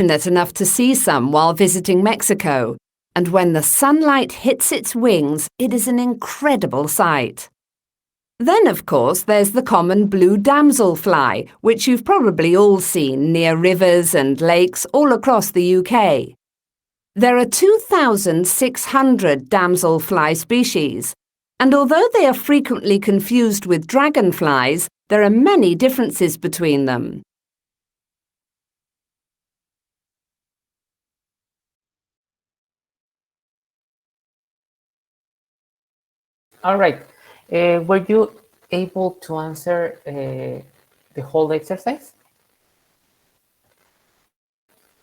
fortunate enough to see some while visiting Mexico, and when the sunlight hits its wings, it is an incredible sight. Then, of course, there's the common blue damselfly, which you've probably all seen near rivers and lakes all across the UK. There are 2,600 damselfly species, and although they are frequently confused with dragonflies, there are many differences between them. All right. Were you able to answer the whole exercise?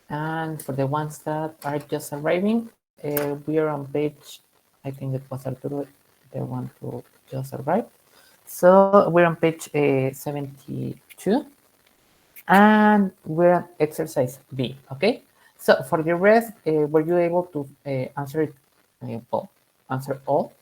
And for the ones that are just arriving, we are on page, I think it was Arturo, the one who just arrived. So we're on page 72, and we're on exercise B, okay? So for the rest, were you able to answer it, well, answer all?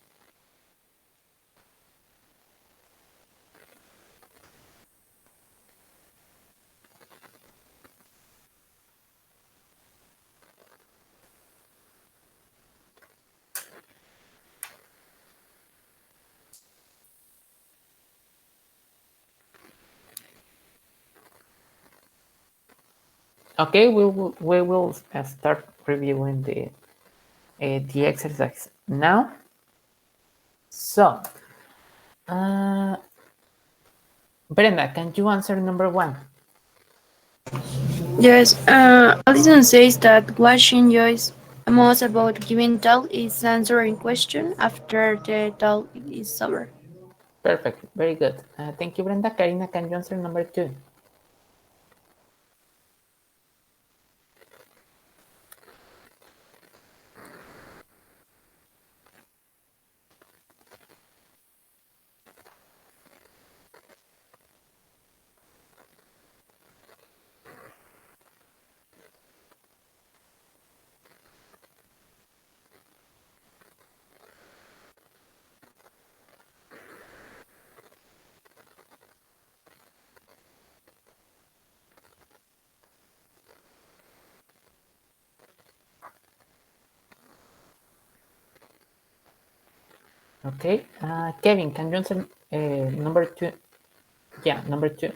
Okay, we will start reviewing the exercise now. So, Brenda, can you answer number one? Yes, Alison says that what she enjoys most about giving talk is answering question after the talk is over. Perfect, very good. Thank you, Brenda. Karina, can you answer number two? Okay, Kevin, can you answer number two? Yeah, number two.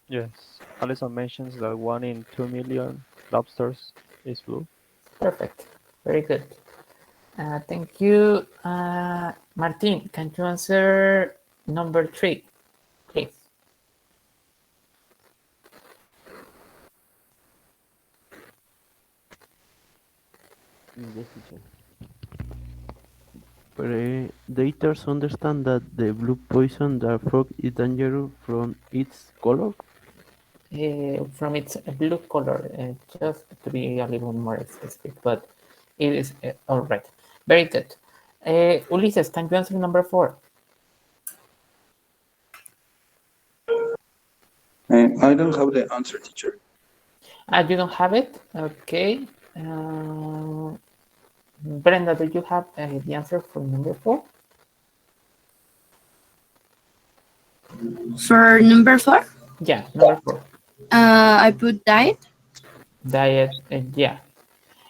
Yes, Alison mentions that 1 in 2 million lobsters is blue. Perfect, very good. Thank you. Martin, can you answer number three, please? Yes, teacher. Predators understand that the blue poison the frog is dangerous from its color. From its blue color, just to be a little more specific, but it is all right. Very good. Ulises, can you answer number four? I don't have the answer, teacher. You don't have it? Okay. Brenda, do you have the answer for number four? For number four, Yeah, number four. I put diet. Diet, yeah.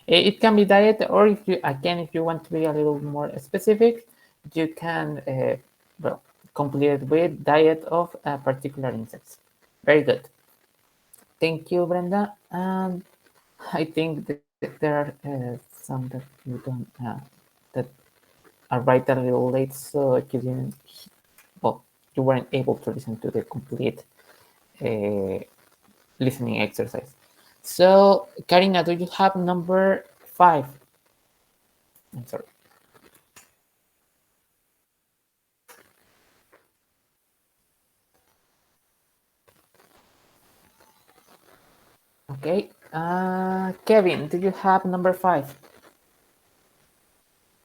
It can be diet, or if you want to be a little more specific, you can, well, complete it with diet of particular insects. Very good. Thank you, Brenda. And I think there are some that you don't, that are right a little late, so you didn't, well, you weren't able to listen to the complete listening exercise. So, Karina, do you have number five? I'm sorry. Okay. Kevin, do you have number five?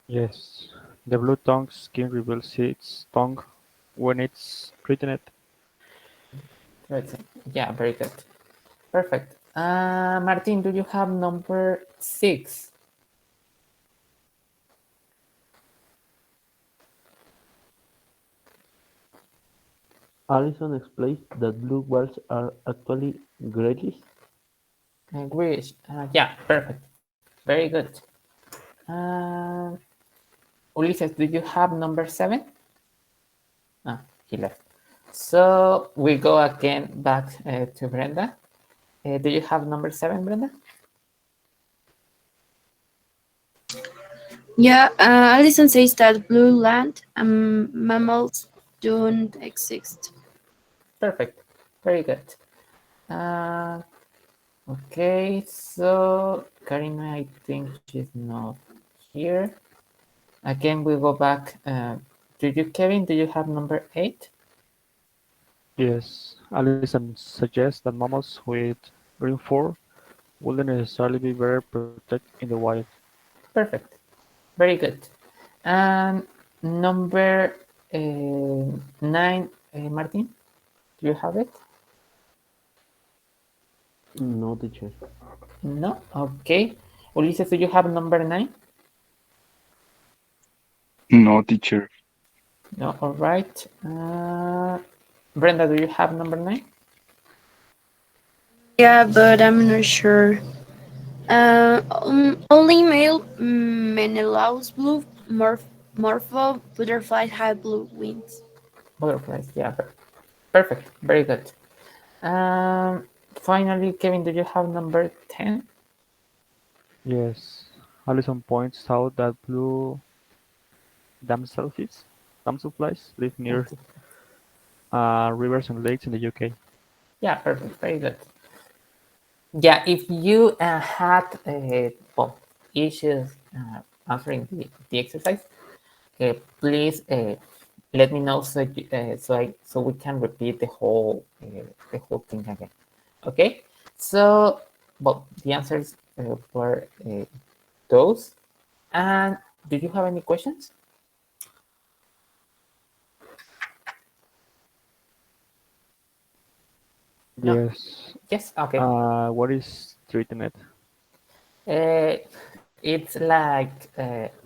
Yes, the blue tongue skin reveals its tongue when it's threatened. Yeah, very good. Perfect. Martin, do you have number six? Alison explains that blue walls are actually grayish. Greece. Yeah, perfect. Very good. Ulises, do you have number 7? Ah, he left. So we go again back to Brenda. Do you have number 7, Brenda? Yeah, Alison says that blue land and mammals don't exist. Perfect. Very good. Uh, okay, so Karina, I think she's not here. Again, we go back. Do you, Kevin, do you have number 8? Yes, Alison suggests that mammals with green fur wouldn't necessarily be better protected in the wild. Perfect. Very good. And number 9, Martin, do you have it? No, teacher. No? Okay. Ulises, do you have number 9? No, teacher. No, all right. Brenda, do you have number 9? Yeah, but I'm not sure. Only male Menelaus blue morpho butterflies have blue wings. Butterflies, yeah. Perfect. Very good. Finally, Kevin, do you have number 10? Yes, Alison points out that blue damselflies live near rivers and lakes in the UK. Yeah, perfect. Very good. Yeah, if you had well, issues answering the exercise, please let me know so we can repeat the whole thing again. Okay, so well, the answers were those. And do you have any questions? No. Yes. Yes. Okay. What is treating it? It's like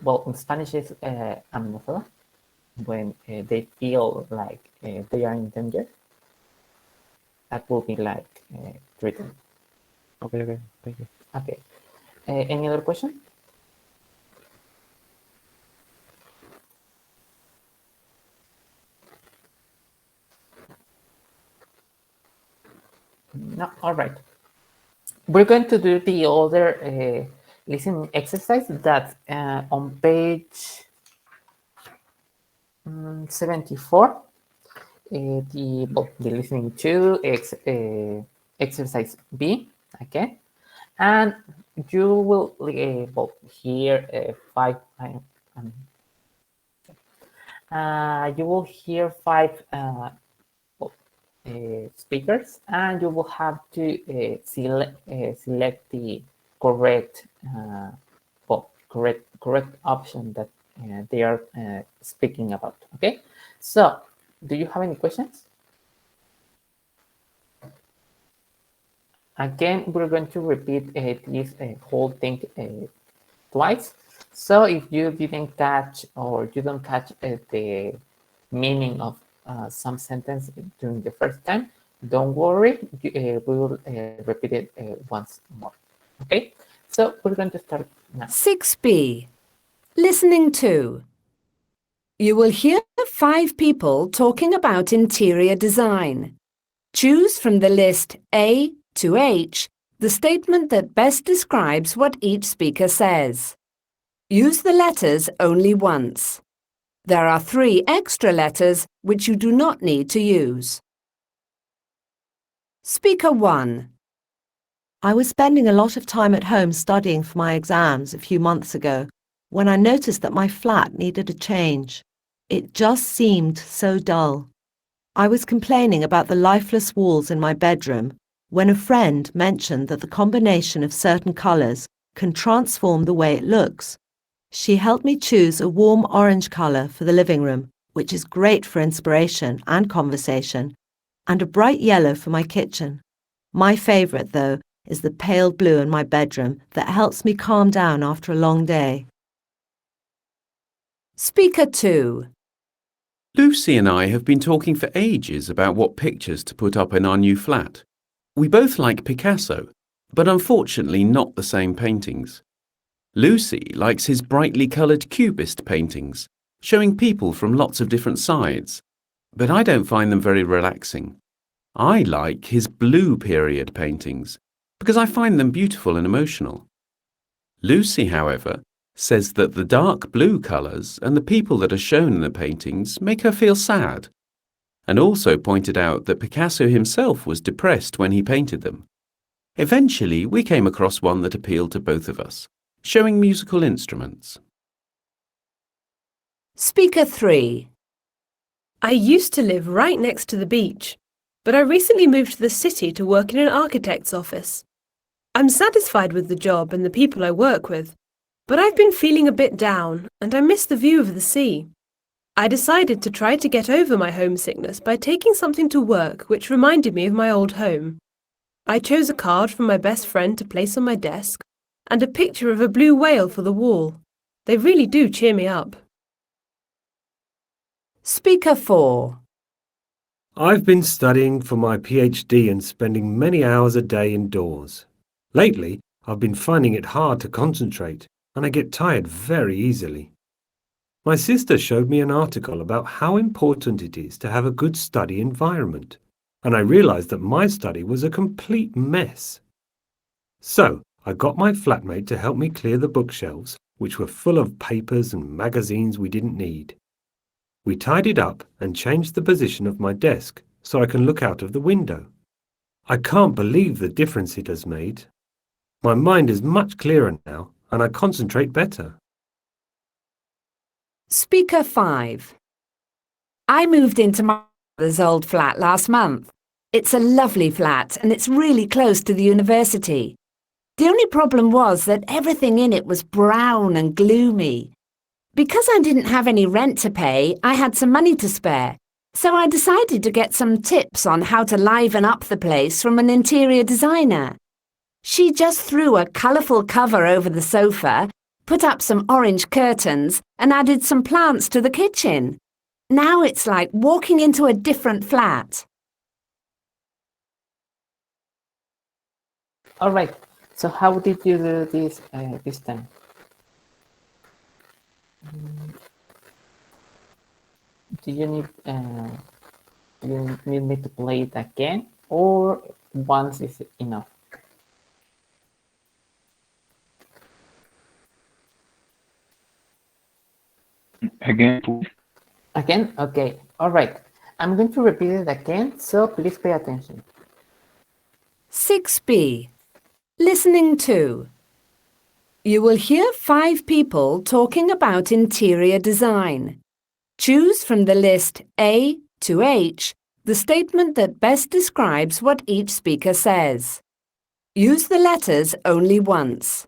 well, in Spanish it's amenazada, when they feel like they are in danger. That will be like threatened. Okay, thank you. Okay. Any other question? No. All right. We're going to do the other listening exercise that on page 74. The listening to exercise B. Okay. And you will hear you will hear 5 speakers, and you will have to select the correct correct option that they are speaking about. Okay, so do you have any questions? Again, we're going to repeat this whole thing twice. So if you didn't catch or you don't catch the meaning of some sentence during the first time, don't worry, we will repeat it once more. Okay, so we're going to start now. 6B. Listening to. You will hear 5 people talking about interior design. Choose from the list A to H the statement that best describes what each speaker says. Use the letters only once. There are 3 extra letters which you do not need to use. Speaker 1. I was spending a lot of time at home studying for my exams a few months ago when I noticed that my flat needed a change. It just seemed so dull. I was complaining about the lifeless walls in my bedroom when a friend mentioned that the combination of certain colours can transform the way it looks. She helped me choose a warm orange colour for the living room, which is great for inspiration and conversation, and a bright yellow for my kitchen. My favourite, though, is the pale blue in my bedroom that helps me calm down after a long day. Speaker 2. Lucy and I have been talking for ages about what pictures to put up in our new flat. We both like Picasso, but unfortunately not the same paintings. Lucy likes his brightly coloured cubist paintings, showing people from lots of different sides, but I don't find them very relaxing. I like his blue period paintings, because I find them beautiful and emotional. Lucy, however, says that the dark blue colours and the people that are shown in the paintings make her feel sad, and also pointed out that Picasso himself was depressed when he painted them. Eventually, we came across one that appealed to both of us, showing musical instruments. Speaker 3. I used to live right next to the beach, but I recently moved to the city to work in an architect's office. I'm satisfied with the job and the people I work with, but I've been feeling a bit down and I miss the view of the sea. I decided to try to get over my homesickness by taking something to work which reminded me of my old home. I chose a card from my best friend to place on my desk and a picture of a blue whale for the wall. They really do cheer me up. Speaker 4. I've been studying for my PhD and spending many hours a day indoors. Lately, I've been finding it hard to concentrate, and I get tired very easily. My sister showed me an article about how important it is to have a good study environment, and I realized that my study was a complete mess. So, I got my flatmate to help me clear the bookshelves, which were full of papers and magazines we didn't need. We tidied up and changed the position of my desk so I can look out of the window. I can't believe the difference it has made. My mind is much clearer now and I concentrate better. Speaker 5. I moved into my mother's old flat last month. It's a lovely flat and it's really close to the university. The only problem was that everything in it was brown and gloomy. Because I didn't have any rent to pay, I had some money to spare, so I decided to get some tips on how to liven up the place from an interior designer. She just threw a colourful cover over the sofa, put up some orange curtains, and added some plants to the kitchen. Now it's like walking into a different flat. All right. So how did you do this this time? Do you need me to play it again, or once is enough? Again, please. Again? Okay. All right. I'm going to repeat it again, so please pay attention. 6b. Listening to. You will hear 5 people talking about interior design. Choose from the list A to H the statement that best describes what each speaker says. Use the letters only once.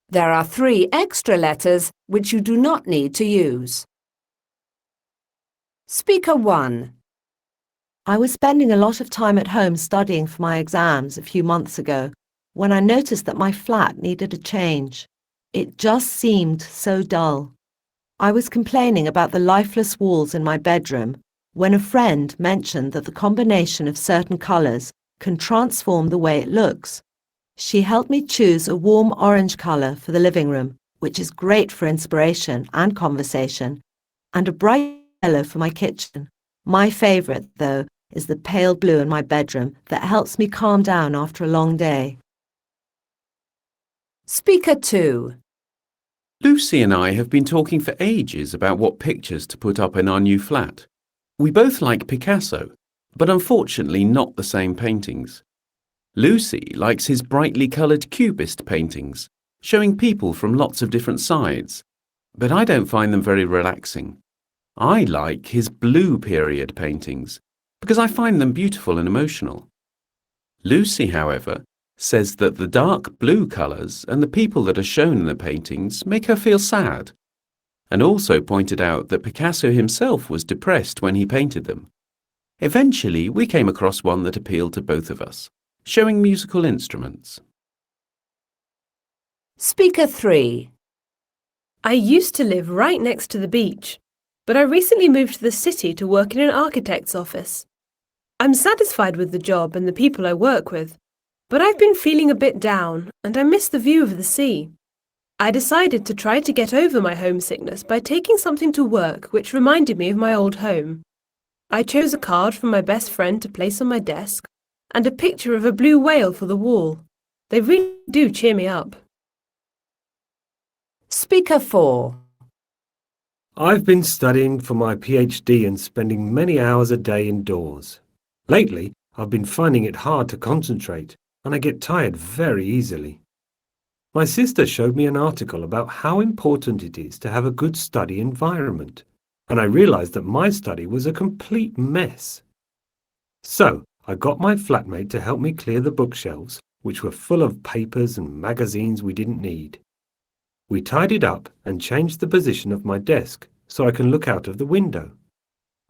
There are 3 extra letters which you do not need to use. Speaker 1. I was spending a lot of time at home studying for my exams a few months ago when I noticed that my flat needed a change. It just seemed so dull. I was complaining about the lifeless walls in my bedroom when a friend mentioned that the combination of certain colours can transform the way it looks. She helped me choose a warm orange colour for the living room, which is great for inspiration and conversation, and a bright yellow for my kitchen. My favourite, though, is the pale blue in my bedroom that helps me calm down after a long day. Speaker 2. Lucy and I have been talking for ages about what pictures to put up in our new flat. We both like Picasso, but unfortunately not the same paintings. Lucy likes his brightly coloured cubist paintings, showing people from lots of different sides, but I don't find them very relaxing. I like his blue period paintings, because I find them beautiful and emotional. Lucy, however, says that the dark blue colours and the people that are shown in the paintings make her feel sad, and also pointed out that Picasso himself was depressed when he painted them. Eventually, we came across one that appealed to both of us, showing musical instruments. Speaker 3. I used to live right next to the beach, but I recently moved to the city to work in an architect's office. I'm satisfied with the job and the people I work with, but I've been feeling a bit down and I miss the view of the sea. I decided to try to get over my homesickness by taking something to work which reminded me of my old home. I chose a card from my best friend to place on my desk and a picture of a blue whale for the wall. They really do cheer me up. Speaker 4. I've been studying for my PhD and spending many hours a day indoors. Lately, I've been finding it hard to concentrate, and I get tired very easily. My sister showed me an article about how important it is to have a good study environment, and I realized that my study was a complete mess. So, I got my flatmate to help me clear the bookshelves, which were full of papers and magazines we didn't need. We tidied up and changed the position of my desk so I can look out of the window.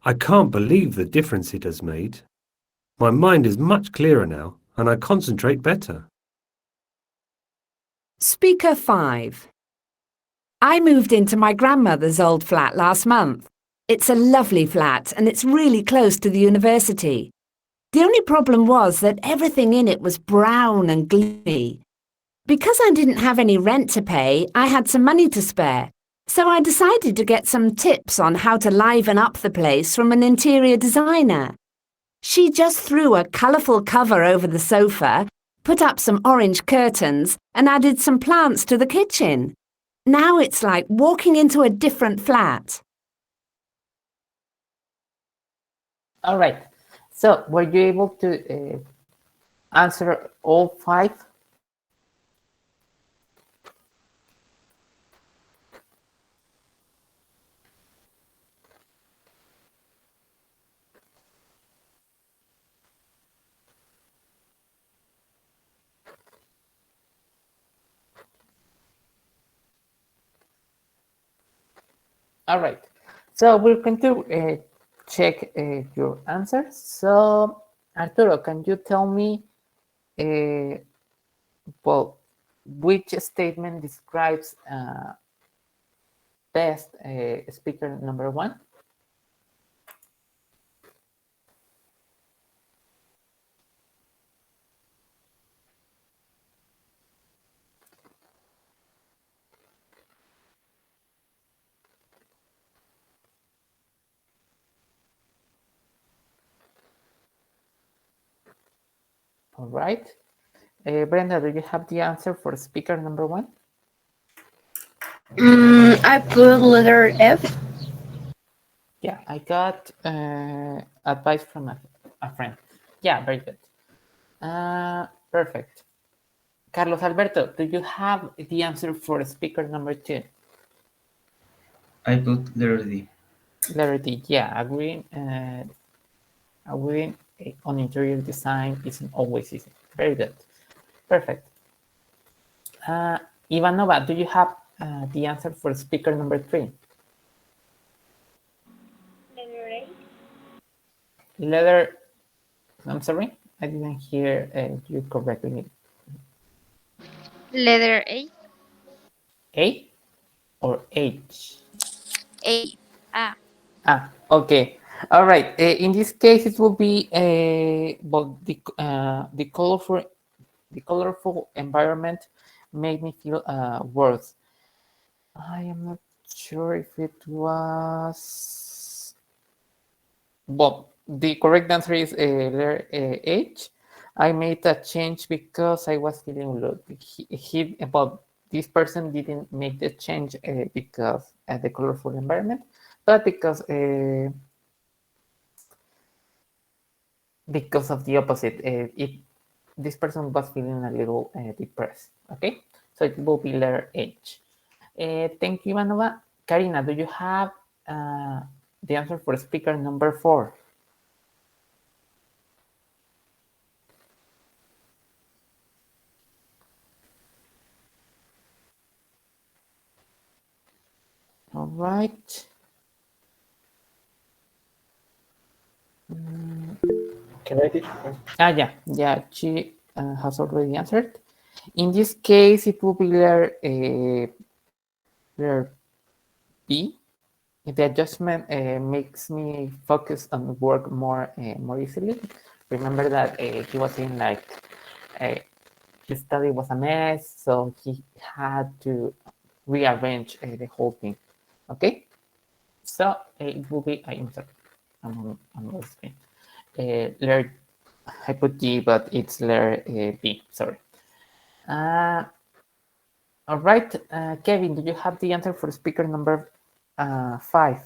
I can't believe the difference it has made. My mind is much clearer now, and I concentrate better. Speaker 5. I moved into my grandmother's old flat last month. It's a lovely flat and it's really close to the university. The only problem was that everything in it was brown and gloomy. Because I didn't have any rent to pay, I had some money to spare. So I decided to get some tips on how to liven up the place from an interior designer. She just threw a colourful cover over the sofa, put up some orange curtains and added some plants to the kitchen. Now it's like walking into a different flat. All right. So, were you able to answer all 5? All right. So, we're going to check your answers. So, Arturo, can you tell me, well, which statement describes best speaker number 1? All right. Brenda, do you have the answer for speaker number 1? I put letter F. Yeah, I got advice from a friend. Yeah, very good. Perfect. Carlos Alberto, do you have the answer for speaker number 2? I put letter D. Letter D, yeah, agreeing on interior design isn't always easy. Very good. Perfect. Ivanova, do you have the answer for speaker number 3? Letter A. Letter, I'm sorry, I didn't hear you correctly. Letter A. A or H? A. Ah. Ah, okay. All right. In this case, it will be well, the colorful environment made me feel worse. I am not sure if it was. Well, the correct answer is letter H. I made a change because I was feeling low. Well, this person didn't make the change because the colorful environment, but because of the opposite. This person was feeling a little depressed. Okay, so it will be letter H. Thank you, Ivanova. Karina, do you have the answer for speaker number 4? All right. Can I teach? Yeah, she has already answered. In this case, it will be letter B. the adjustment makes me focus on work more easily. Remember that he was saying like his study was a mess, so he had to rearrange the whole thing. Okay, so it will be. I'm sorry, I'm on the screen. Letter, I put G, but it's letter B. Sorry. All right, Kevin, do you have the answer for speaker number 5?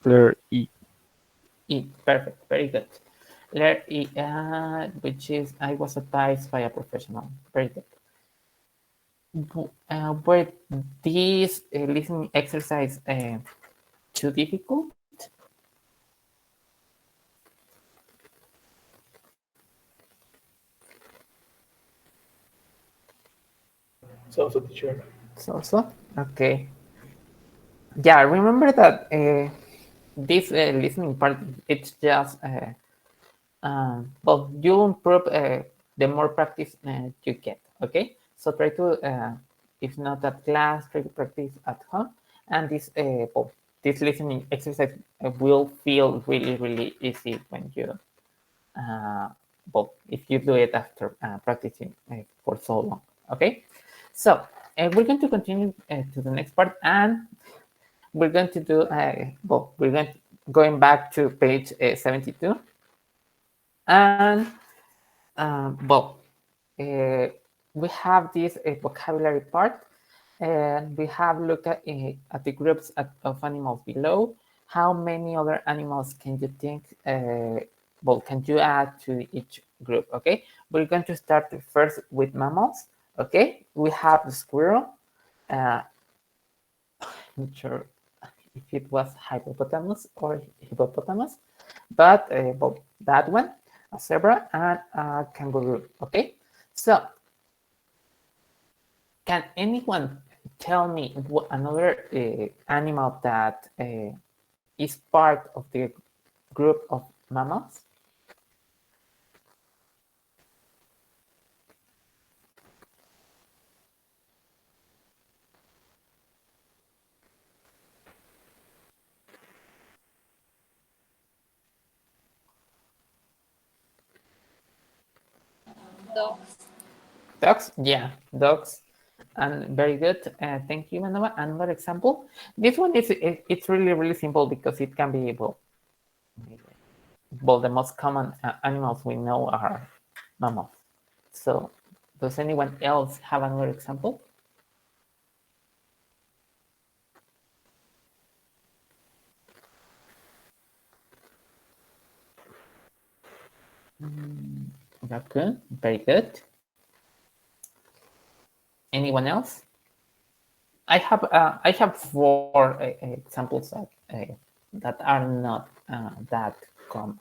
Letter E. E, perfect, very good. Letter E, which is I was advised by a professional. Very good. Were these listening exercise too difficult? So, teacher. So, okay. Yeah, remember that this listening part, it's just, well, you improve the more practice you get, okay? So try to, if not at class, try to practice at home. And well, this listening exercise will feel really, really easy when you, well, if you do it after practicing for so long, okay? So we're going to continue to the next part, and we're going to do, well, going back to page 72. And, well, we have this vocabulary part, and we have looked at the groups of animals below. How many other animals can you think, well, can you add to each group, okay? We're going to start first with mammals, okay? We have the squirrel. Not sure if it was hippopotamus or hippopotamus, but well, that one, a zebra and a kangaroo, okay? So, can anyone tell me what another animal that is part of the group of mammals? Dogs. Dogs? Yeah, dogs. And very good. Thank you, Manova. Another example. This one is it's really, really simple because it can be well, the most common animals we know are mammals. So, does anyone else have another example? Raccoon, very good. Anyone else? I have 4 examples that are not that common,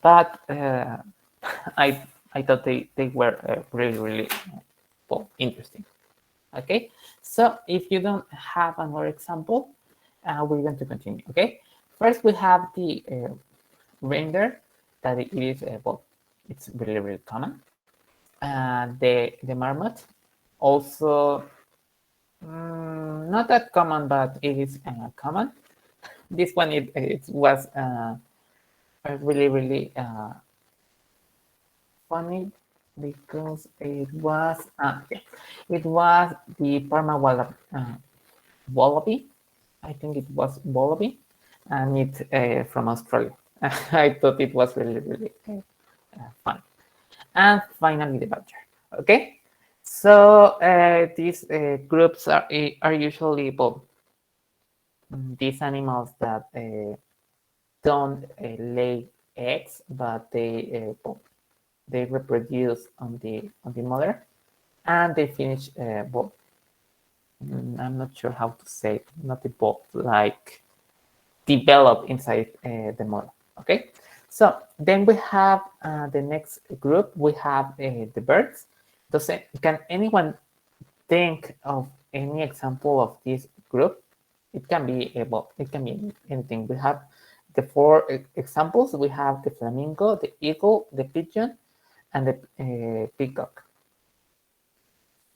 but I I thought they were really, really well, interesting. Okay, so if you don't have another example, we're going to continue. Okay, first we have the reindeer that it is well, it's really, really common. The marmot also not that common, but it is common. This one it was really, really funny because it was yeah, it was the Parma wallaby. I think it was wallaby, and it's from Australia. I thought it was really, really fun. And finally, the badger. Okay, so these groups are usually well, these animals that don't lay eggs, but well, they reproduce on the mother, and they finish well, I'm not sure how to say it, not evolve, like develop inside the mother. Okay, so then we have the next group. We have the birds. Can anyone think of any example of this group? It can be well, it can be anything. We have the 4 examples. We have the flamingo, the eagle, the pigeon, and the peacock.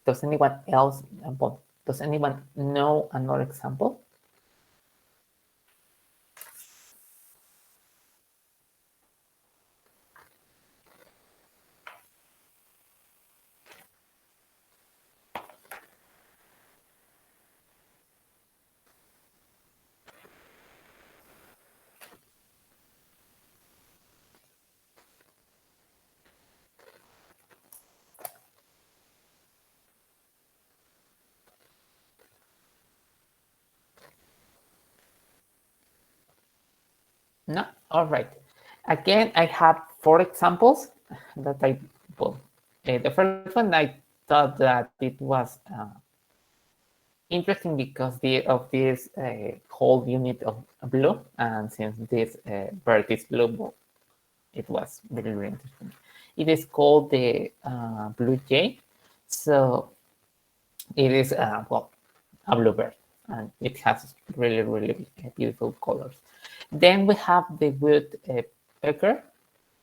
Does anyone else? Does anyone know another example? No? All right. Again, I have 4 examples that I put. The first one, I thought that it was interesting because of this whole unit of blue, and since this bird is blue, it was really, really interesting. It is called the blue jay. So it is, well, a bluebird, and it has really, really beautiful colors. Then we have the wood pecker.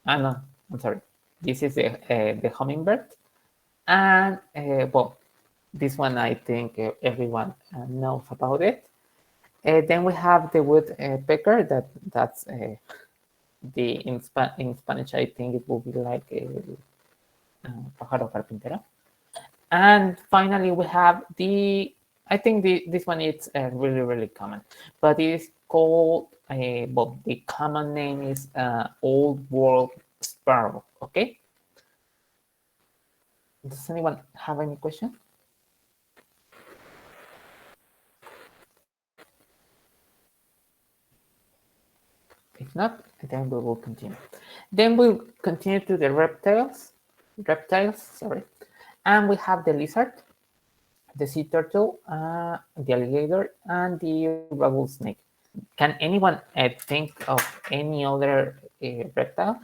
No, I'm sorry. This is the hummingbird. And, well, this one I think everyone knows about it. Then we have the wood pecker. That's the in Spanish. I think it will be like pájaro carpintero. And finally, we have I think this one is really, really common, but it is called, well, the common name is Old World Sparrow, okay? Does anyone have any question? If not, then we will continue. Then we'll continue to the reptiles, sorry. And we have the lizard, the sea turtle, the alligator, and the rattlesnake. Can anyone think of any other reptile?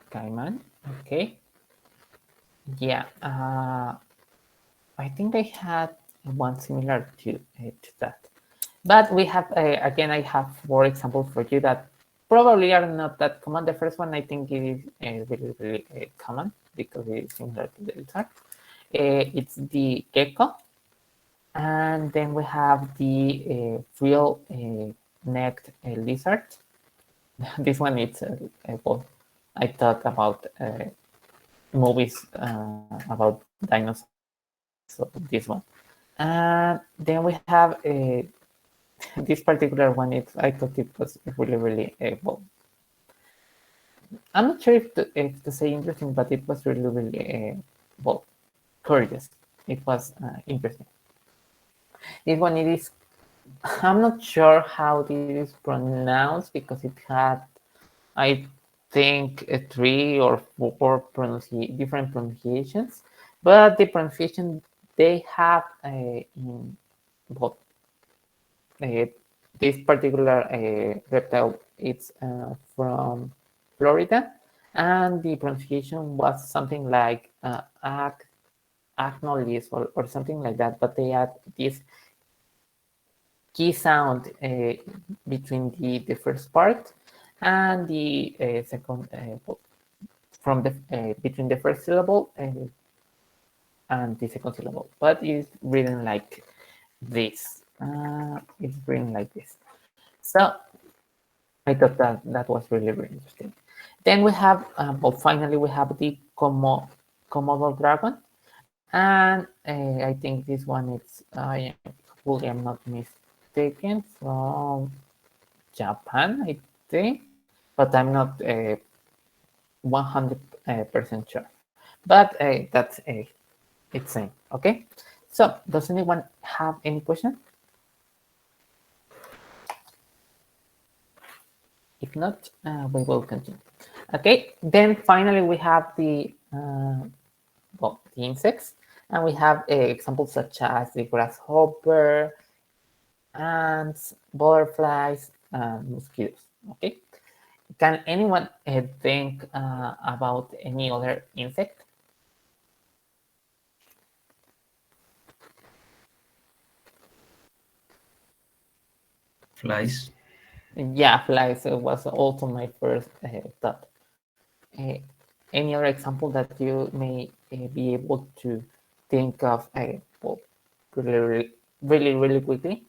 Cayman, okay. Yeah, I think I had one similar to that. But we have, again, I have 4 examples for you that probably are not that common. The first one I think it is really, really common because it is similar to the lizard. It's the gecko. And then we have the frill-necked lizard. This one is, well, I thought about movies about dinosaurs, so this one. And then we have this particular one. I thought it was really, really well. I'm not sure if to say interesting, but it was really, really well, curious. It was interesting. This one, it is, I'm not sure how this is pronounced because it had, I think, 3 or 4 different pronunciations, but the pronunciation they have in both this particular reptile, it's from Florida, and the pronunciation was something like agnolis or something like that, but they add this key sound between the first part and the second, from the between the first syllable and the second syllable, but it's written like this. It's written like this. So I thought that was really, really interesting. Then we have, well, finally we have the Komodo dragon, and I think this one is, I hopefully I'm not mistaken, from Japan, I think, but I'm not 100% sure. But that's it's same. Okay. So does anyone have any question? If not, we will continue. Okay. Then finally we have the well, the insects, and we have examples such as the grasshopper, ants, butterflies, and mosquitoes. Okay. Can anyone think about any other insect? Flies. Yeah, flies was also my first thought. Uh, any other example that you may be able to think of well, really, really, really quickly?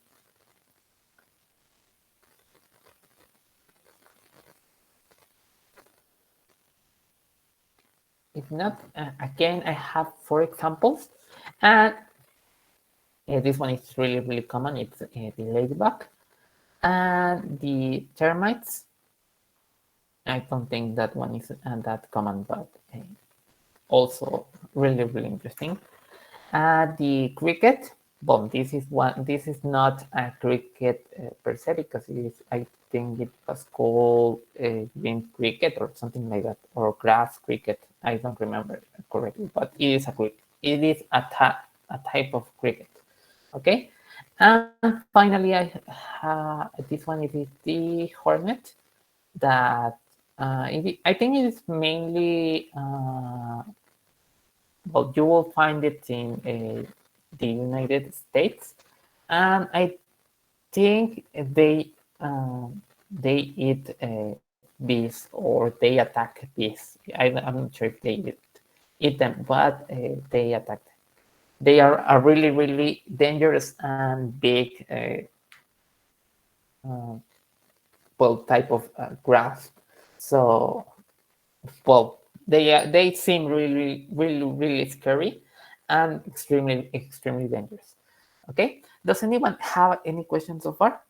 If not, again, I have 4 examples. And this one is really, really common. It's the ladybug. And the termites. I don't think that one is that common, but also really, really interesting. The cricket. Well, this is one. This is not a cricket per se, because it is, I think it was called green cricket or something like that, or grass cricket. I don't remember correctly, but it is a cricket. It is a type of cricket. Okay, and finally, this one is the hornet. That I think it is mainly well, you will find it in the United States, and I think they eat bees, or they attack bees. I'm not sure if they eat them, but they attack them. They are a really, really dangerous and big well, type of grass. So, well, they seem really, really, really scary and extremely, extremely dangerous. Okay. Does anyone have any questions so far?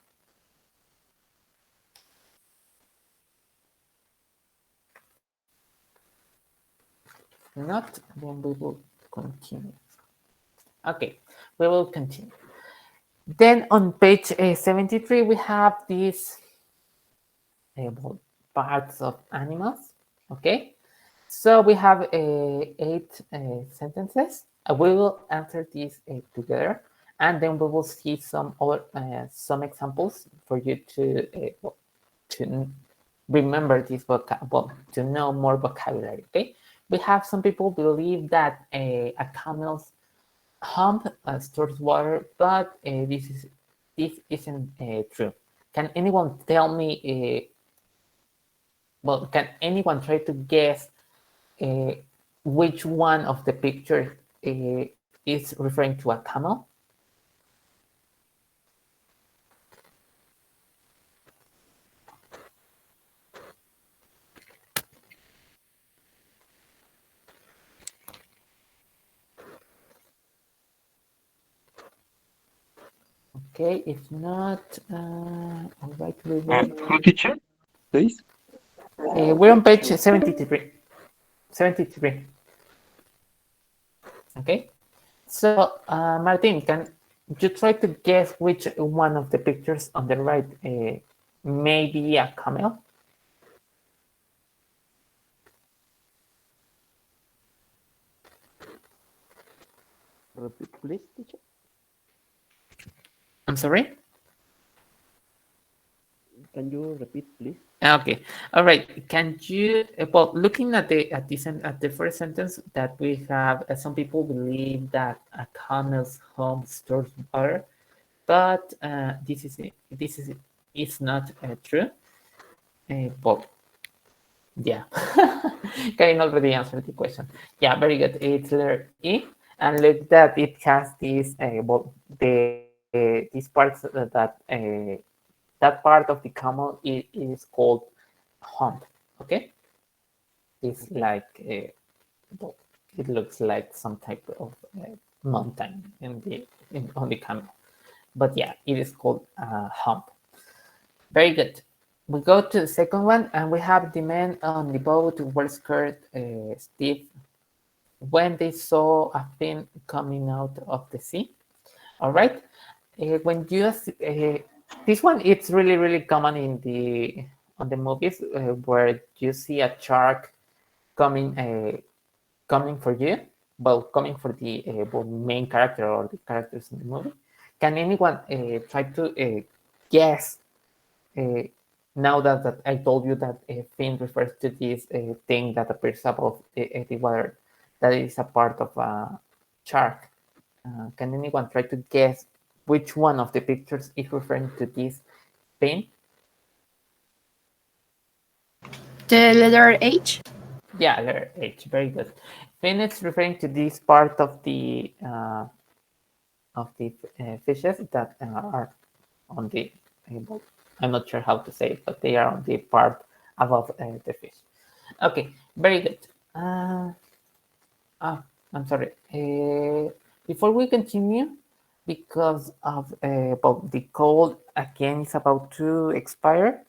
If not, then we will continue. Okay, we will continue. Then on page 73, we have these parts of animals. Okay, so we have 8 sentences. We will answer these together, and then we will see some other some examples for you to remember this vocabulary, to know more vocabulary. Okay, we have some people believe that a camel's hump stores water, but this isn't true. Can anyone tell me? Well, can anyone try to guess which one of the pictures is referring to a camel? Okay, if not, all right, we will. Who teacher, please? We're on page 73. 73. Okay, so Martin, can you try to guess which one of the pictures on the right may be a camel? Repeat, please, teacher. I'm sorry? Can you repeat, please? Okay, all right. Can you, well, looking at the first sentence that we have, some people believe that a camel's home stores water, but this is it's not true. Well, yeah, Karin already answered the question. Yeah, very good. It's letter E, and look that it has these well, these parts that part of the camel is called hump. Okay, it's like well, it looks like some type of mountain on the camel, but yeah, it is called hump. Very good. We go to the second one, and we have the men on the boat were scared stiff when they saw a fin coming out of the sea. All right. When you this one, it's really, really common in the on the movies where you see a shark coming for you, well, coming for the main character or the characters in the movie. Can anyone try to guess? Now that I told you that fin refers to this thing that appears above the water, that is a part of a shark. Can anyone try to guess which one of the pictures is referring to this fin? The letter H. Yeah, letter H. Very good. Fin is referring to this part of the fishes that are on the. Well, I'm not sure how to say it, but they are on the part above the fish. Okay, very good. I'm sorry. Before we continue, because of well, the code again is about to expire,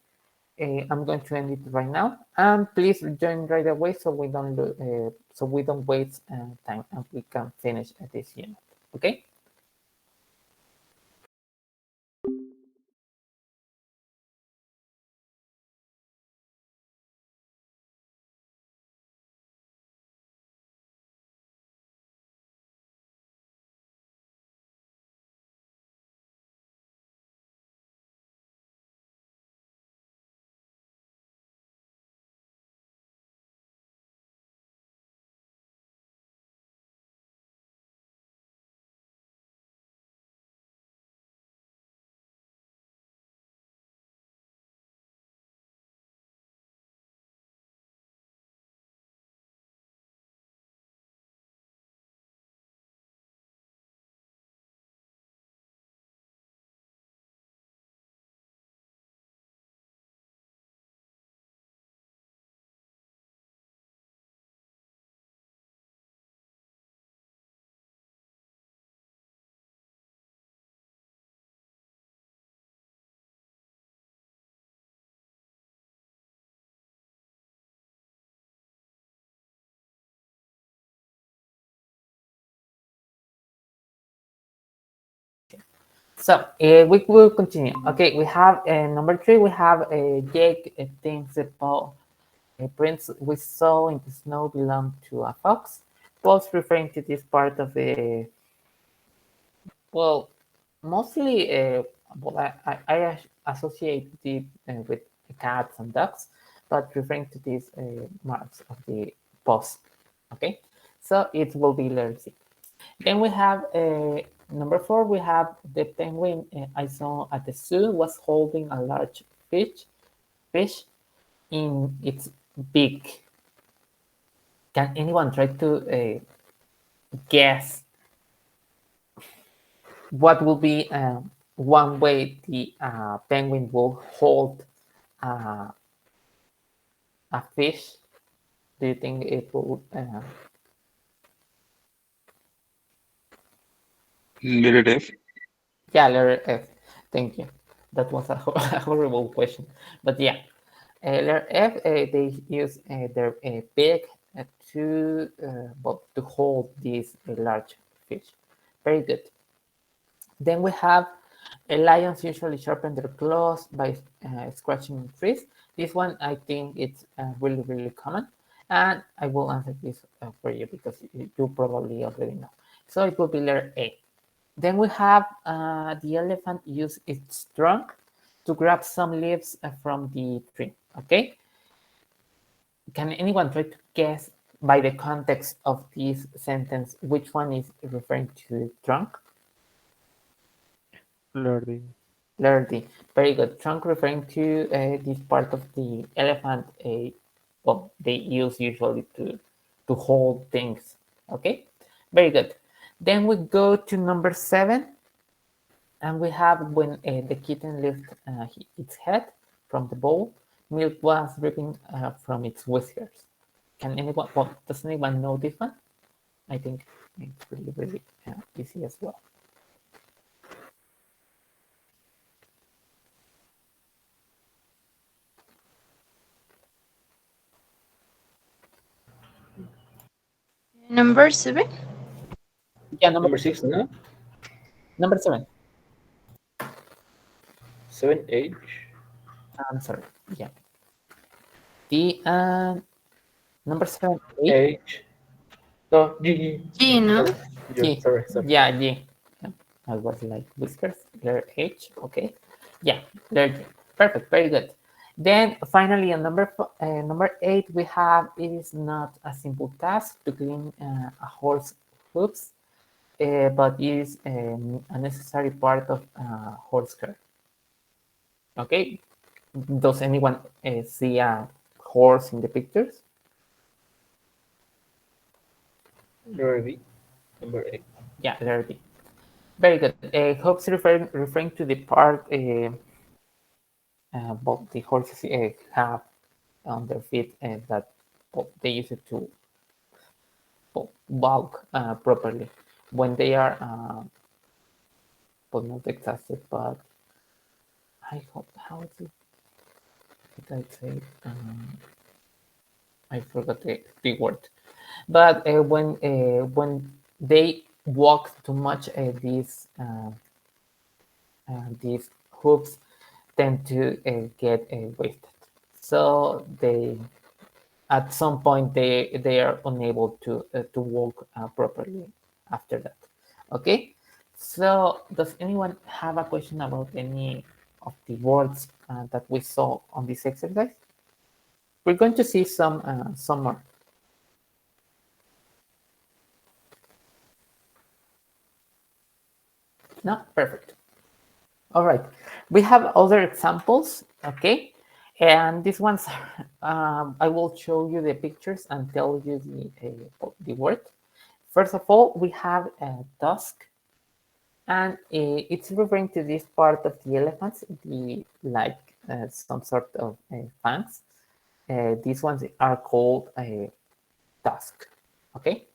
I'm going to end it right now. And please join right away so we don't waste time and we can finish this unit. Okay. So we will continue. Okay, we have number 3. We have Jake thinks the prints we saw in the snow belong to a fox. Both referring to this part of the well, mostly well, I associate it with cats and dogs, but referring to these marks of the post. Okay, so it will be letter C. Then we have number 4. We have the penguin I saw at the zoo was holding a large fish in its beak. Can anyone try to guess what will be one way the penguin will hold a fish? Do you think it will? Letter F. Yeah, letter F. Thank you. That was a horrible question, but yeah, letter F. They use their beak to hold this large fish. Very good. Then we have lions usually sharpen their claws by scratching trees. This one, I think it's really, really common. And I will answer this for you because you probably already know. So it will be letter A. Then we have the elephant use its trunk to grab some leaves from the tree. Okay. Can anyone try to guess by the context of this sentence which one is referring to trunk? Learning. Learning. Very good. Trunk referring to this part of the elephant. Well, they use usually to hold things. Okay. Very good. Then we go to number 7, and we have when the kitten lifted its head from the bowl, milk was dripping from its whiskers. Can anyone? Well, does anyone know this one? I think it's really, really easy as well. Number 7. Yeah, Number 6, no? Number 7. 7H. I'm sorry. Yeah. The number 7, H. H. No, G. G, no? Sorry. G. Sorry. Yeah, G. Yeah. I was like whiskers. Letter H. Okay. Yeah, letter G. Perfect. Very good. Then finally, on number 8, we have it is not a simple task to clean a horse hooves, but it is a necessary part of horse care. Okay. Does anyone see a horse in the pictures? Letter B. Number 8. Yeah, letter B. Very good. Hooves referring to the part both the horses have on their feet, and that they use it to walk properly when they are well, not exhausted, but I hope how is it? Did I say? I forgot the word. But when they walk too much, these hoops tend to get wasted. So they at some point they are unable to walk properly after that. Okay. So does anyone have a question about any of the words that we saw on this exercise? We're going to see some more. No, perfect. All right, we have other examples, okay? And these ones, I will show you the pictures and tell you the word. First of all, we have a tusk, and it's referring to this part of the elephants, like some sort of fangs. These ones are called a tusk, okay?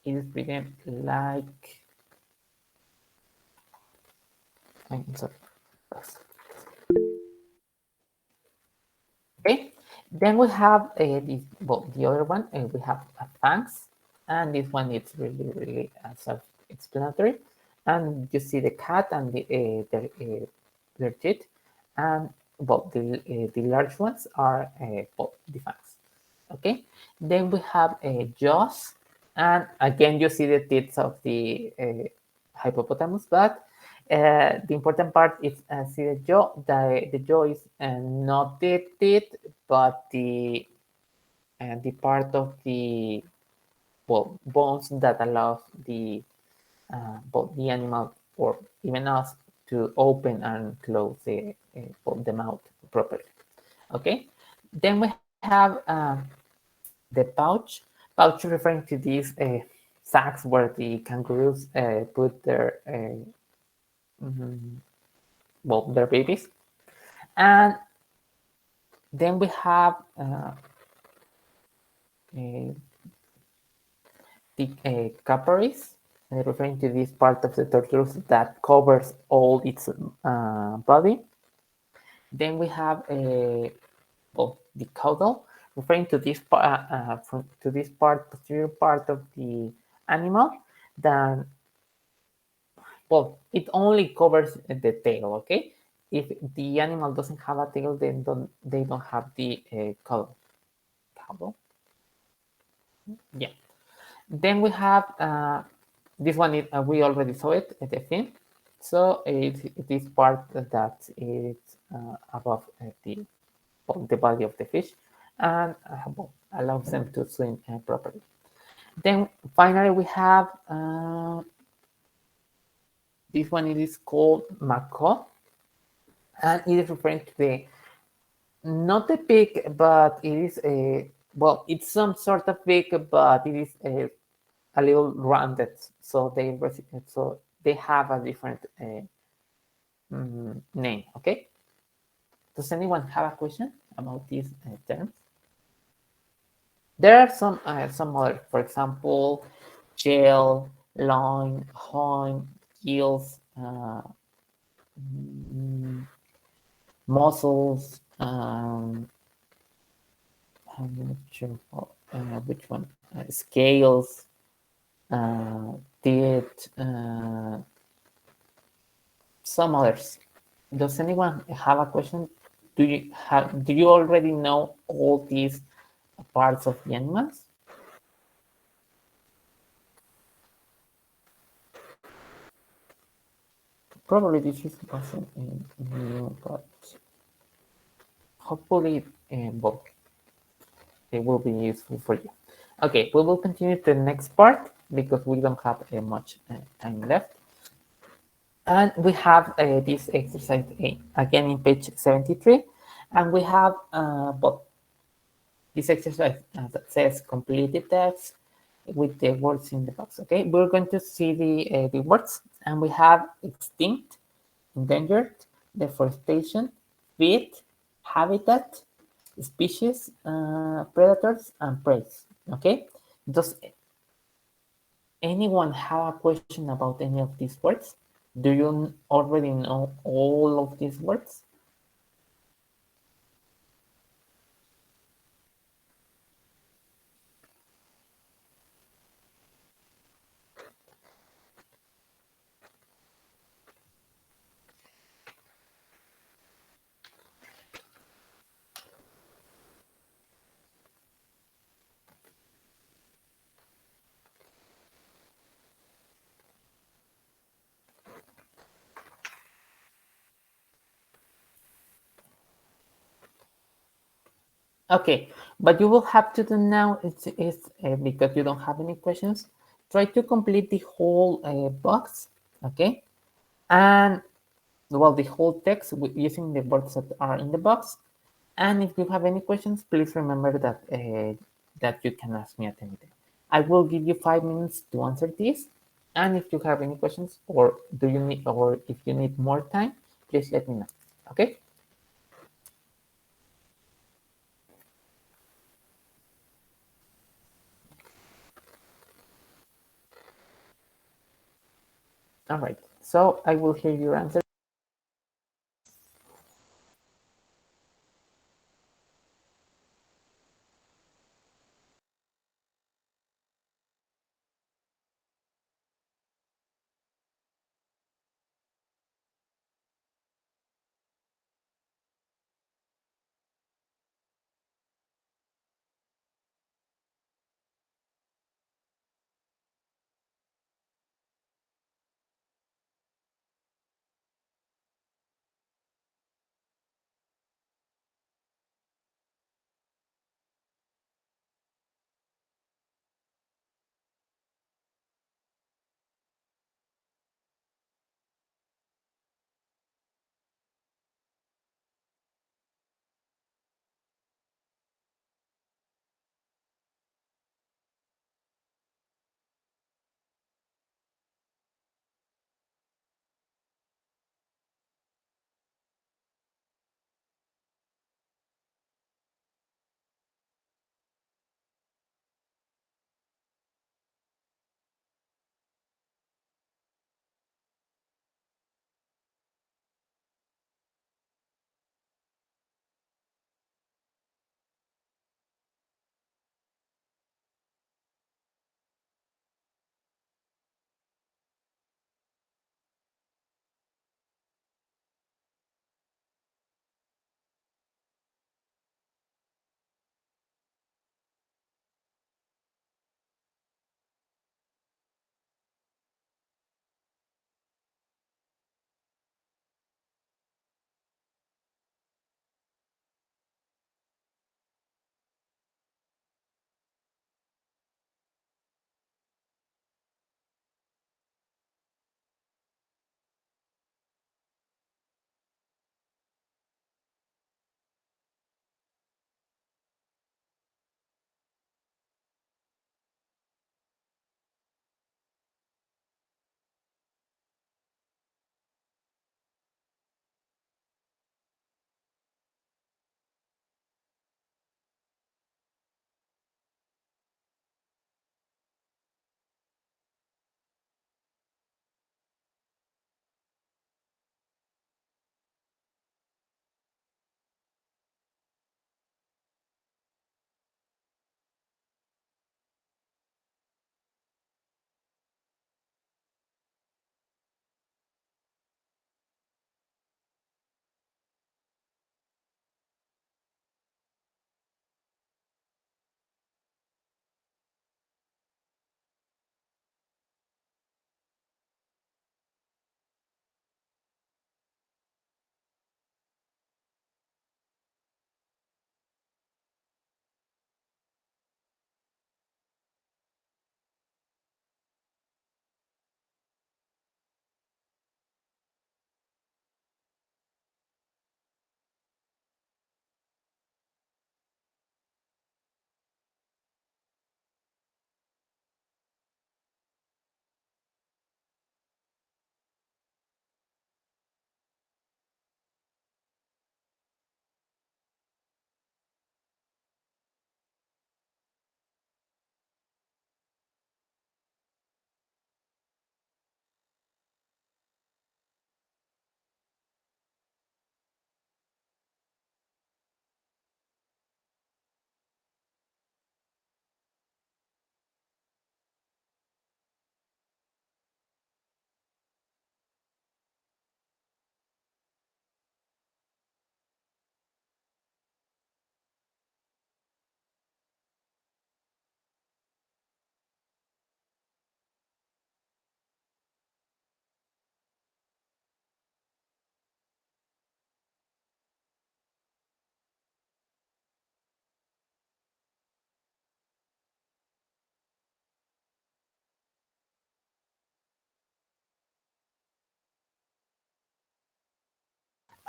It is written like, I'm sorry. Okay, then we have the other one, we have fangs, and this one is really self-explanatory. And you see the cat and their teeth, and the large ones are the fangs. Okay, then we have jaws, and again you see the teeth of the hippopotamus, but the important part is see the jaw. The jaw is not the teeth, but the part of the bones that allows both the animal or even us to open and close the mouth properly. Okay, then we have the pouch referring to these sacks where the kangaroos put their their babies. And then we have the caparis, referring to this part of the tortoise that covers all its body. Then we have the caudal, referring to this posterior part of the animal. That it only covers the tail. Okay, if the animal doesn't have a tail, then they don't have the caudal. Yeah. Then we have this one. We already saw it at the fin. So it is part that is above the body of the fish, and allows them to swim properly. Then finally we have this one. It is called macaw, and it is referring to the not the beak, but it is a it's some sort of beak, but it is a little rounded, so they have a different name. Okay. Does anyone have a question about these terms? There are some other, for example, gel, loin, horn, gills, muscles. I'm not sure which one. Scales, teeth, some others. Does anyone have a question? Do you already know all these parts of the animals? Probably this is wasn't new, but hopefully it will be useful for you. Okay, we will continue to the next part because we don't have much time left. And we have this exercise again in page 73, and we have this exercise that says complete the text with the words in the box. Okay, we're going to see the words, and we have extinct, endangered, deforestation, feed, habitat, species, predators, and prey. Okay, Anyone have a question about any of these words? Do you already know all of these words? Okay, but you will have to do now is because you don't have any questions, try to complete the whole box, okay? And well, the whole text using the words that are in the box. And if you have any questions, please remember that that you can ask me at any time. I will give you 5 minutes to answer this. And if you have any questions, or if you need more time, please let me know. Okay. All right. So I will hear your answer.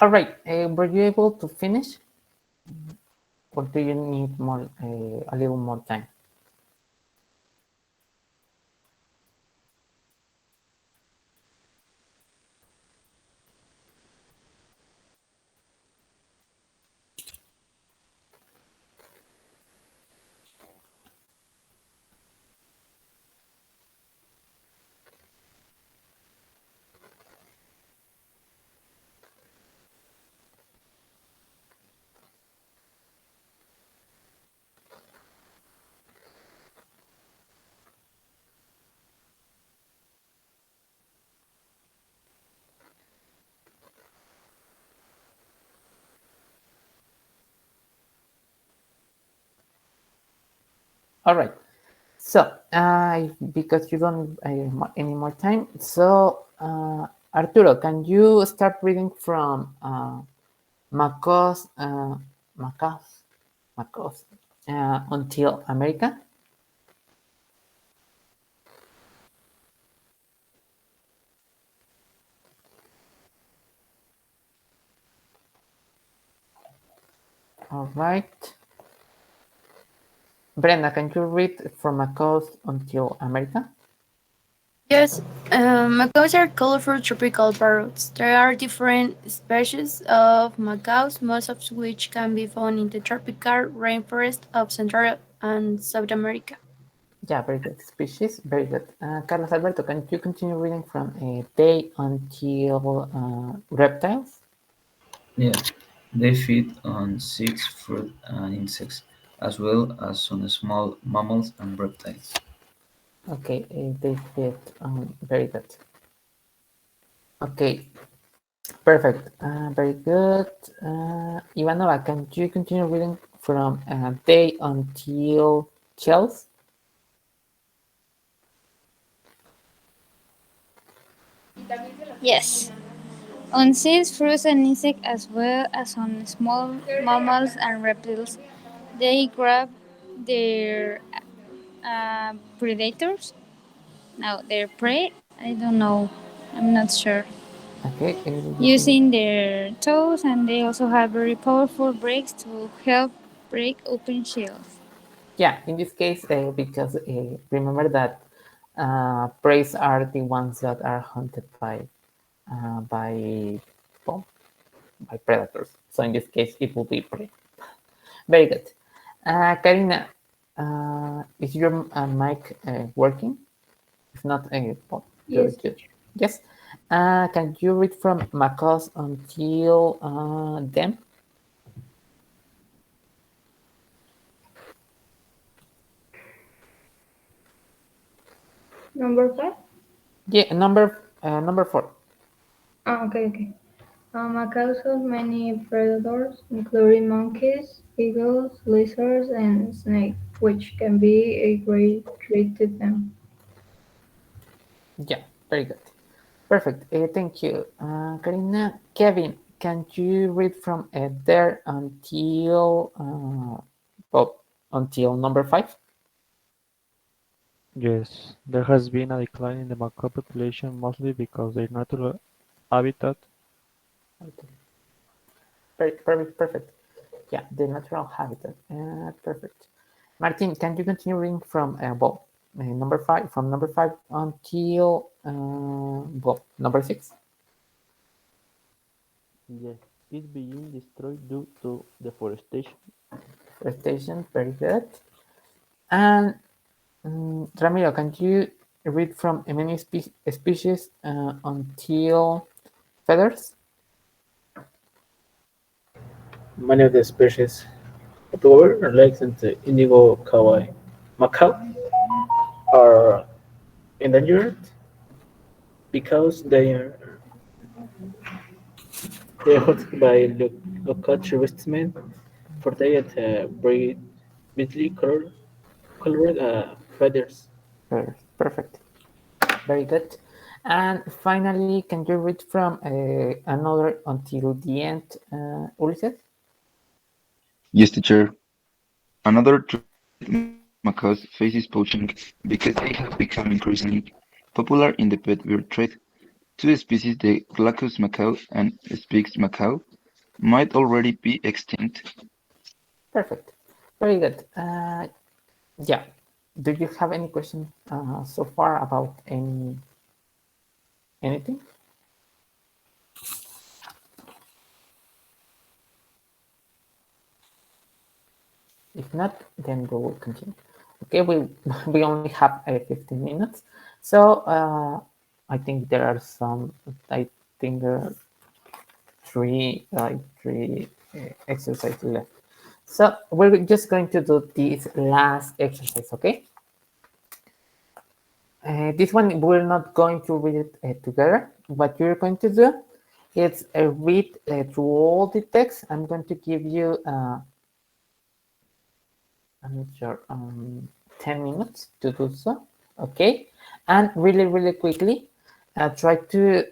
All right. Were you able to finish, or do you need more, a little more time? All right. So, because you don't any more time, so Arturo, can you start reading from Macos, Macos, Macos until America? All right. Brenda, can you read from Macos until America? Yes, macaws are colorful tropical parrots. There are different species of macaws, most of which can be found in the tropical rainforest of Central and South America. Yeah, very good. Species, very good. Carlos Alberto, can you continue reading from day until reptiles? Yeah, they feed on seeds, fruit, and insects, as well as on small mammals and reptiles. Okay, they feed. Very good. Okay, perfect. Very good. Ivanova, can you continue reading from day until shells? Yes. On seeds, fruits, and insects, as well as on small mammals and reptiles, they grab their predators. No, their prey. I don't know. I'm not sure. Okay. Using their toes, and they also have very powerful brakes to help break open shells. Yeah, in this case, because remember that preys are the ones that are hunted by well, by predators. So in this case, it will be prey. Very good. Karina, is your mic working? If not, well, Yes, teacher. yes. Can you read from Macos until them? Number five? Yeah, number 4. Okay. Macaws have many predators, including monkeys, eagles, lizards, and snakes, which can be a great treat to them. Yeah, very good. Perfect. Thank you, Karina. Kevin, can you read from there until until number 5? Yes, there has been a decline in the macaw population mostly because their natural habitat. Okay. Perfect. Yeah, the natural habitat. Perfect. Martin, can you continue reading from number 5 from number 5 until number 6? Yes, it's being destroyed due to deforestation. Deforestation, very good. And Ramiro, can you read from many species until feathers? Many of the species, however, like the indigo kawaii macaw, are endangered because they are hurt by locusts for their brightly colored feathers. Perfect. Very good. And finally, can you read from another until the end, Ulises? Yes, teacher. Another trade macaws faces poaching because they have become increasingly popular in the pet bird trade. Two species, the Glaucus macaw and Spix macaw, might already be extinct. Perfect. Very good. Yeah. Do you have any question so far about anything? If not, then we will continue. Okay, we only have 15 minutes, so I think there are some. I think there are three exercises left. So we're just going to do this last exercise. Okay. This one we're not going to read it together. What you're going to do is read through all the text. I'm going to give you. I'm not sure. 10 minutes to do so. Okay, and really quickly, try to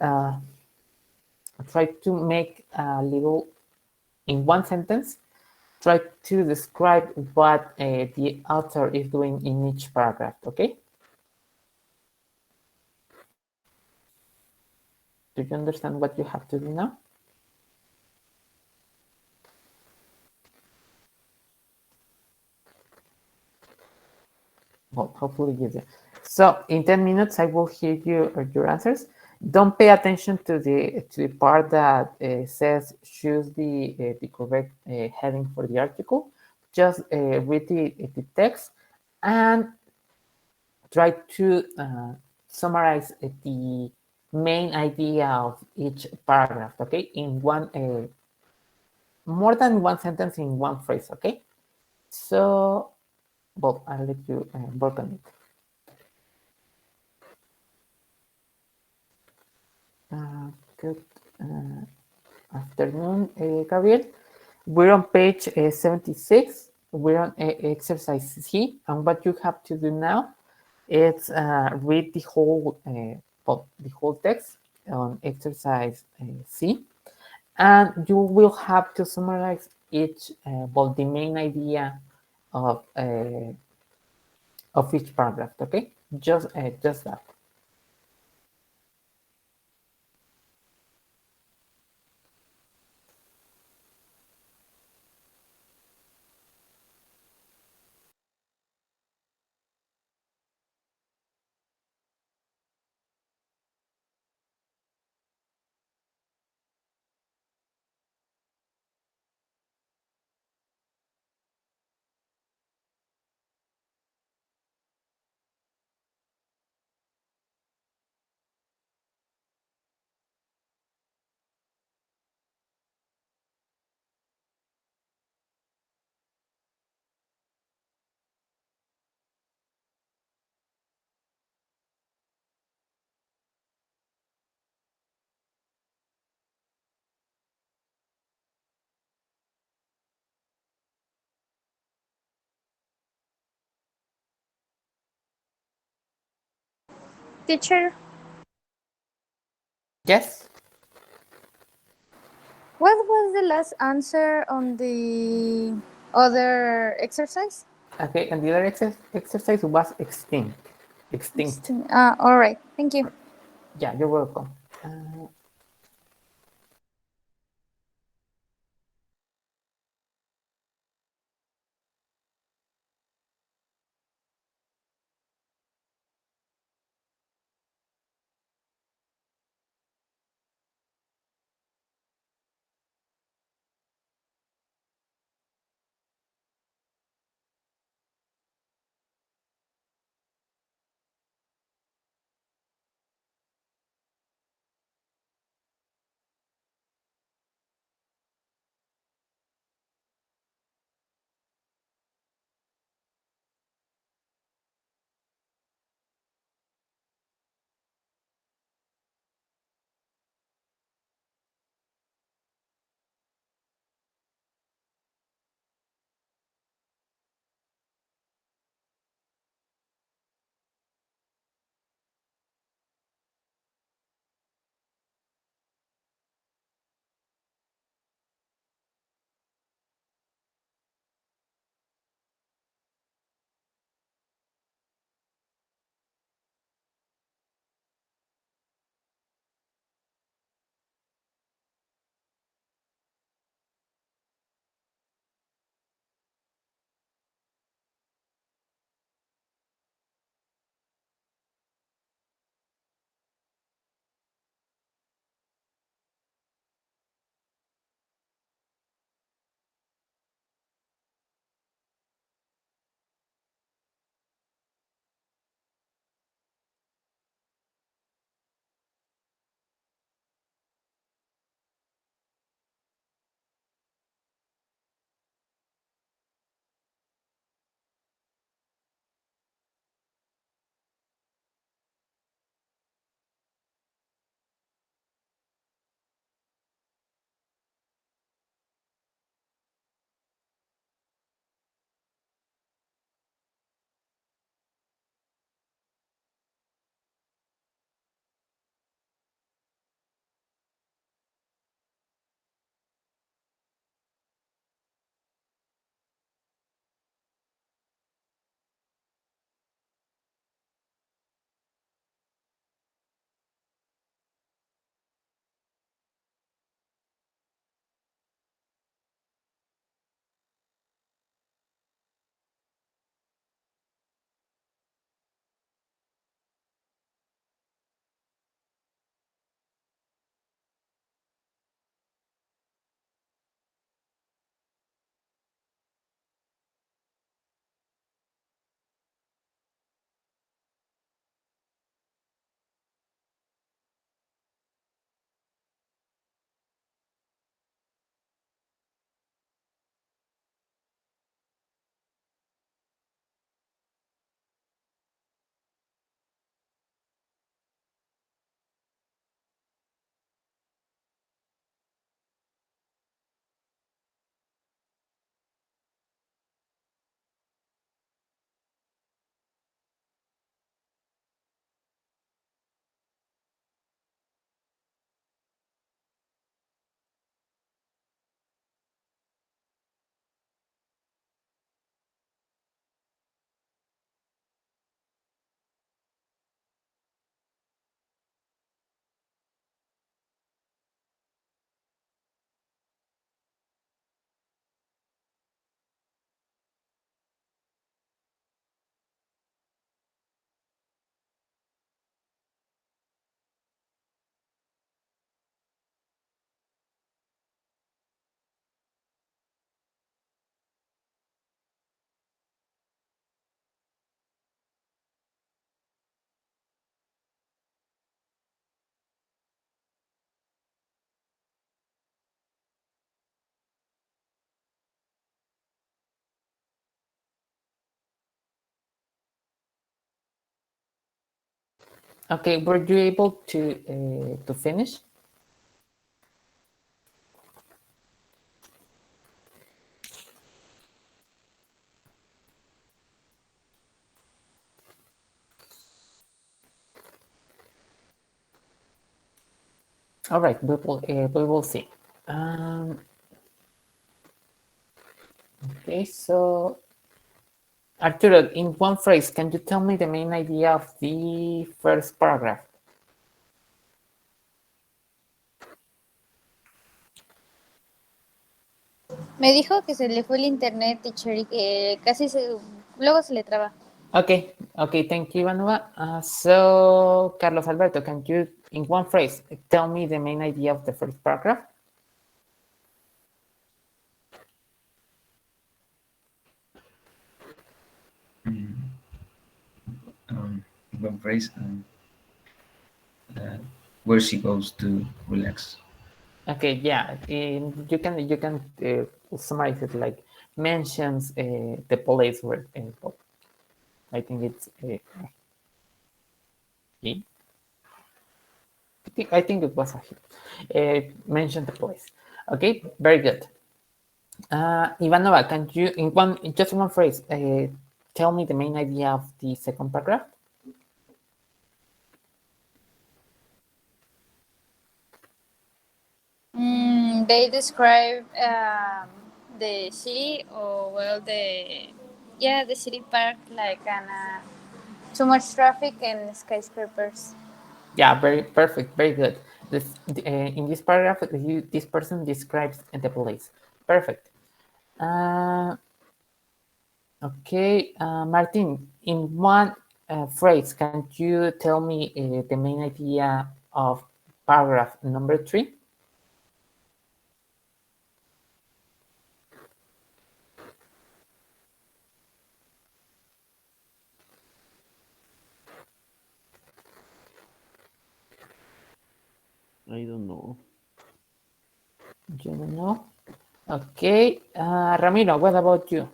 make a little in one sentence. Try to describe what the author is doing in each paragraph. Okay. Do you understand what you have to do now? Well, hopefully you do. So in 10 minutes, I will hear your answers. Don't pay attention to the part that says choose the correct heading for the article. Just read the text and try to summarize the main idea of each paragraph. Okay, in one more than one sentence in one phrase. Okay, so Bob, I'll let you work on it. Good afternoon, Gabriel. We're on page 76. We're on exercise C, and what you have to do now is read the whole text on exercise C, and you will have to summarize each the main idea of each paragraph. Okay, just that. Teacher, Yes. what was the last answer on the other exercise? Okay, and the other exercise was extinct. Extinct. All right. Thank you. Yeah, you're welcome. Okay, were you able to finish? All right, we will see. Okay, so Arturo, in one phrase, can you tell me the main idea of the first paragraph? Me dijo que se le fue el internet, teacher, y que luego se le traba. Okay, thank you, Ivanova. So, Carlos Alberto, can you, in one phrase, tell me the main idea of the first paragraph? One phrase, where she goes to relax. Okay, yeah, you can summarize it like mentions the place where I think it's he. I think it was a he. Mention the place. Okay, very good. Ivanova, can you in just one phrase tell me the main idea of the second paragraph? They describe the city, or well, the city park, like too much traffic and skyscrapers. Yeah, very perfect, very good. In this paragraph, this person describes the place. Perfect. Okay, Martin, in one phrase, can you tell me the main idea of paragraph number 3? I don't know. You don't know? Okay, Ramiro, what about you?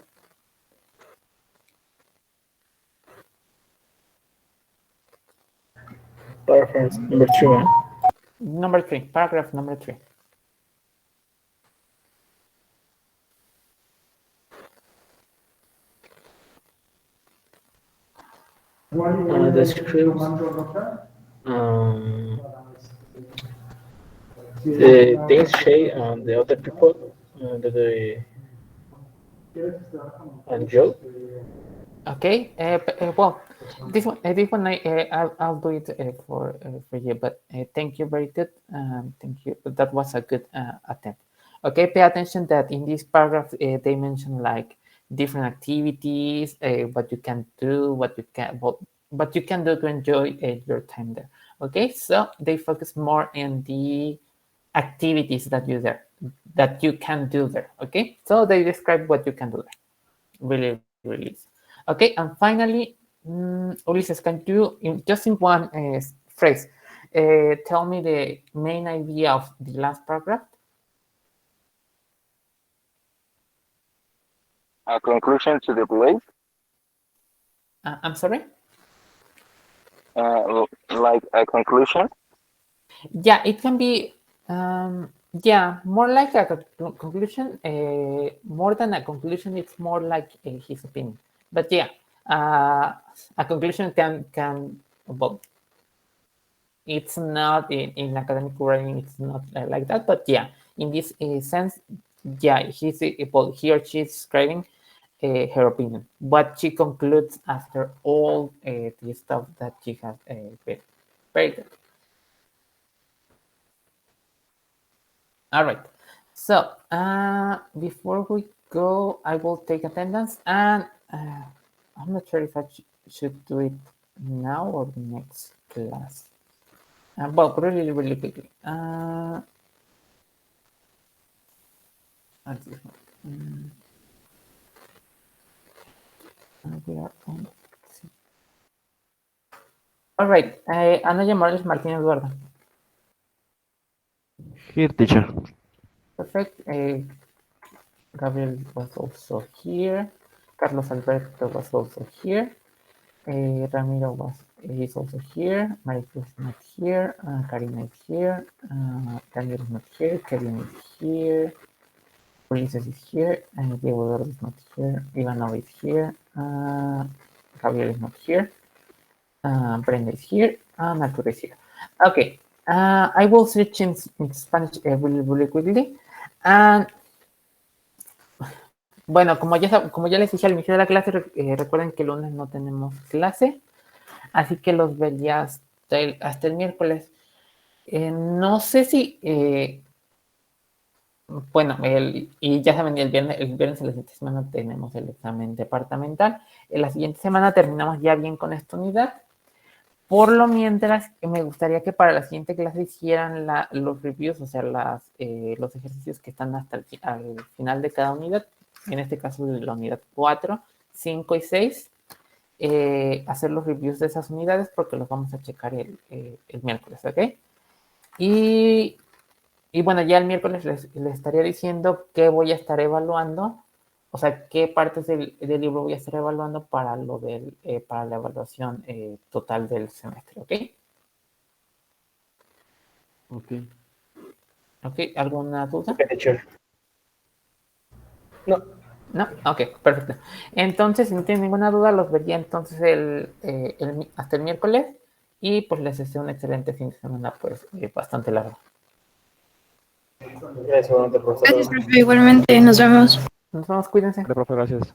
Paragraph number 3, man. Number 3, paragraph number 3. Describes the things she and the other people that they enjoy. Okay, well, this one I'll do it for you, but thank you, very good. Thank you. That was a good attempt. Okay, pay attention that in this paragraph they mention like different activities, what you can do, what you can do to enjoy your time there. Okay, so they focus more on the activities that you can do there. Okay, so they describe what you can do there. Really, really easy. Okay, and finally, Ulises, can you, just in one phrase, tell me the main idea of the last paragraph? A conclusion to the place, I'm sorry? like a conclusion. Yeah, it can be, yeah, more like a conclusion. More than a conclusion, it's more like his opinion. But yeah, a conclusion can well, it's not in academic writing, it's not like that, but yeah, in this sense, yeah, he or she is describing her opinion, what she concludes after all the stuff that she has read. Very good. All right, so before we go, I will take attendance, and I'm not sure if I should do it now or next class. Well, really, really quickly. We are on. All right. Ana Morales Martín Eduardo. Here, teacher. Perfect. Gabriel was also here. Carlos Alberto was also here. Ramiro is also here. Maricruz is not here. Karina is here. Daniel is not here. Kevin is here. Ulises is here. And Diego is not here. Ivanov is here. Javier is not here. Brenda is here. Arturo is here. Okay. I will switch in Spanish really quickly. And bueno, como ya les dije al inicio de la clase, recuerden que el lunes no tenemos clase, así que los vería hasta el miércoles. No sé si, bueno, y ya saben, el viernes de la siguiente semana tenemos el examen departamental. En la siguiente semana terminamos ya bien con esta unidad. Por lo mientras, me gustaría que para la siguiente clase hicieran los reviews, o sea, los ejercicios que están hasta al final de cada unidad. En este caso de la unidad 4, 5 y 6, hacer los reviews de esas unidades porque los vamos a checar el miércoles, ¿ok? Y bueno, ya el miércoles les estaría diciendo qué voy a estar evaluando, o sea, qué partes del libro voy a estar evaluando para para la evaluación total del semestre, ¿ok? Ok. ¿Ok? ¿Alguna duda? Okay, teacher. No. No, ok, perfecto. Entonces, si no tienen ninguna duda, los vería entonces hasta el miércoles y pues les deseo un excelente fin de semana, pues bastante largo. Gracias, profesor. Gracias, profe. Igualmente, nos vemos. Nos vemos, cuídense. Vale, profe, gracias.